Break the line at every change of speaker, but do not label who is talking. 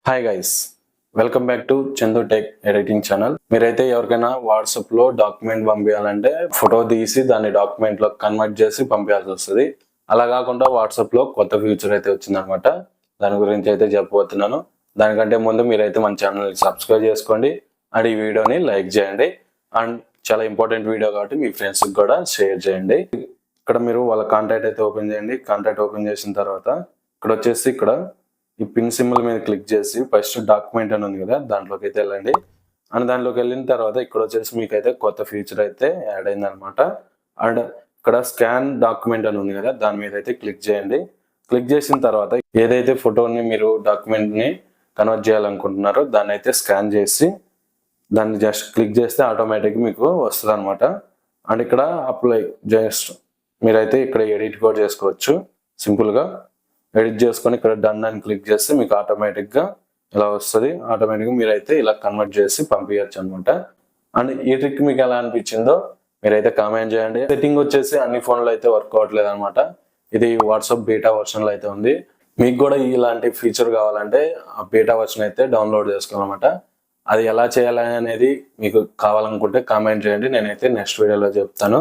Hi guys, welcome back to Chandu tech editing channel. మీరైతే ఎవరికైనా WhatsApp లో డాక్యుమెంట్ పంపించాలంటే ఫోటో తీసి దాన్ని డాక్యుమెంట్ లో కన్వర్ట్ చేసి పంపించాల్సి వస్తుంది. అలా కాకుండా వాట్సాప్ లో కొత్త ఫీచర్ అయితే వచ్చిందనమాట. దాని గురించి అయితే చెప్పబోతున్నాను. దానికంటే ముందు మీరైతే మన ఛానల్ సబ్స్క్రైబ్ చేసుకోండి అండ్ ఈ వీడియోని లైక్ చేయండి. అండ్ చాలా ఇంపార్టెంట్ వీడియో కాబట్టి మీ ఫ్రెండ్స్ కూడా షేర్ చేయండి. ఇక్కడ మీరు వాళ్ళ కాంటాక్ట్ అయితే ఓపెన్ చేయండి. కాంటాక్ట్ ఓపెన్ చేసిన తర్వాత ఇక్కడ వచ్చేసి ఇక్కడ ఈ పిన్ సింబల్ మీద క్లిక్ చేసి ఫస్ట్ డాక్యుమెంట్ అని ఉంది కదా, దాంట్లోకి అయితే వెళ్ళండి. అండ్ దాంట్లోకి వెళ్ళిన తర్వాత ఇక్కడ వచ్చేసి మీకు అయితే కొత్త ఫీచర్ అయితే యాడ్ అయింది అనమాట. అండ్ ఇక్కడ స్కాన్ డాక్యుమెంట్ అని ఉంది కదా, దాని మీద అయితే క్లిక్ చేయండి. క్లిక్ చేసిన తర్వాత ఏదైతే ఫోటోని మీరు డాక్యుమెంట్ ని కన్వర్ట్ చేయాలనుకుంటున్నారో దాన్ని అయితే స్కాన్ చేసి దాన్ని జస్ట్ క్లిక్ చేస్తే ఆటోమేటిక్ మీకు వస్తుంది అనమాట. అండ్ ఇక్కడ అప్లై జస్ట్ మీరైతే ఇక్కడ ఎడిట్ కూడా చేసుకోవచ్చు. సింపుల్గా ఎడిట్ చేసుకొని ఇక్కడ డన్ అని క్లిక్ చేస్తే మీకు ఆటోమేటిక్గా ఇలా వస్తుంది. ఆటోమేటిక్గా మీరైతే ఇలా కన్వర్ట్ చేసి పంపించచ్చు అనమాట. అండ్ ఈ ట్రిక్ మీకు ఎలా అనిపించిందో మీరైతే కామెంట్ చేయండి. సెట్టింగ్ వచ్చేసి అన్ని ఫోన్లో అయితే వర్క్ అవ్వట్లేదు అనమాట. ఇది వాట్సాప్ బీటా వర్షన్లో అయితే ఉంది. మీకు కూడా ఇలాంటి ఫీచర్ కావాలంటే ఆ బీటా వర్షన్ అయితే డౌన్లోడ్ చేసుకోవాలన్నమాట. అది ఎలా చేయాలి అనేది మీకు కావాలనుకుంటే కామెంట్ చేయండి, నేనైతే నెక్స్ట్ వీడియోలో చెప్తాను.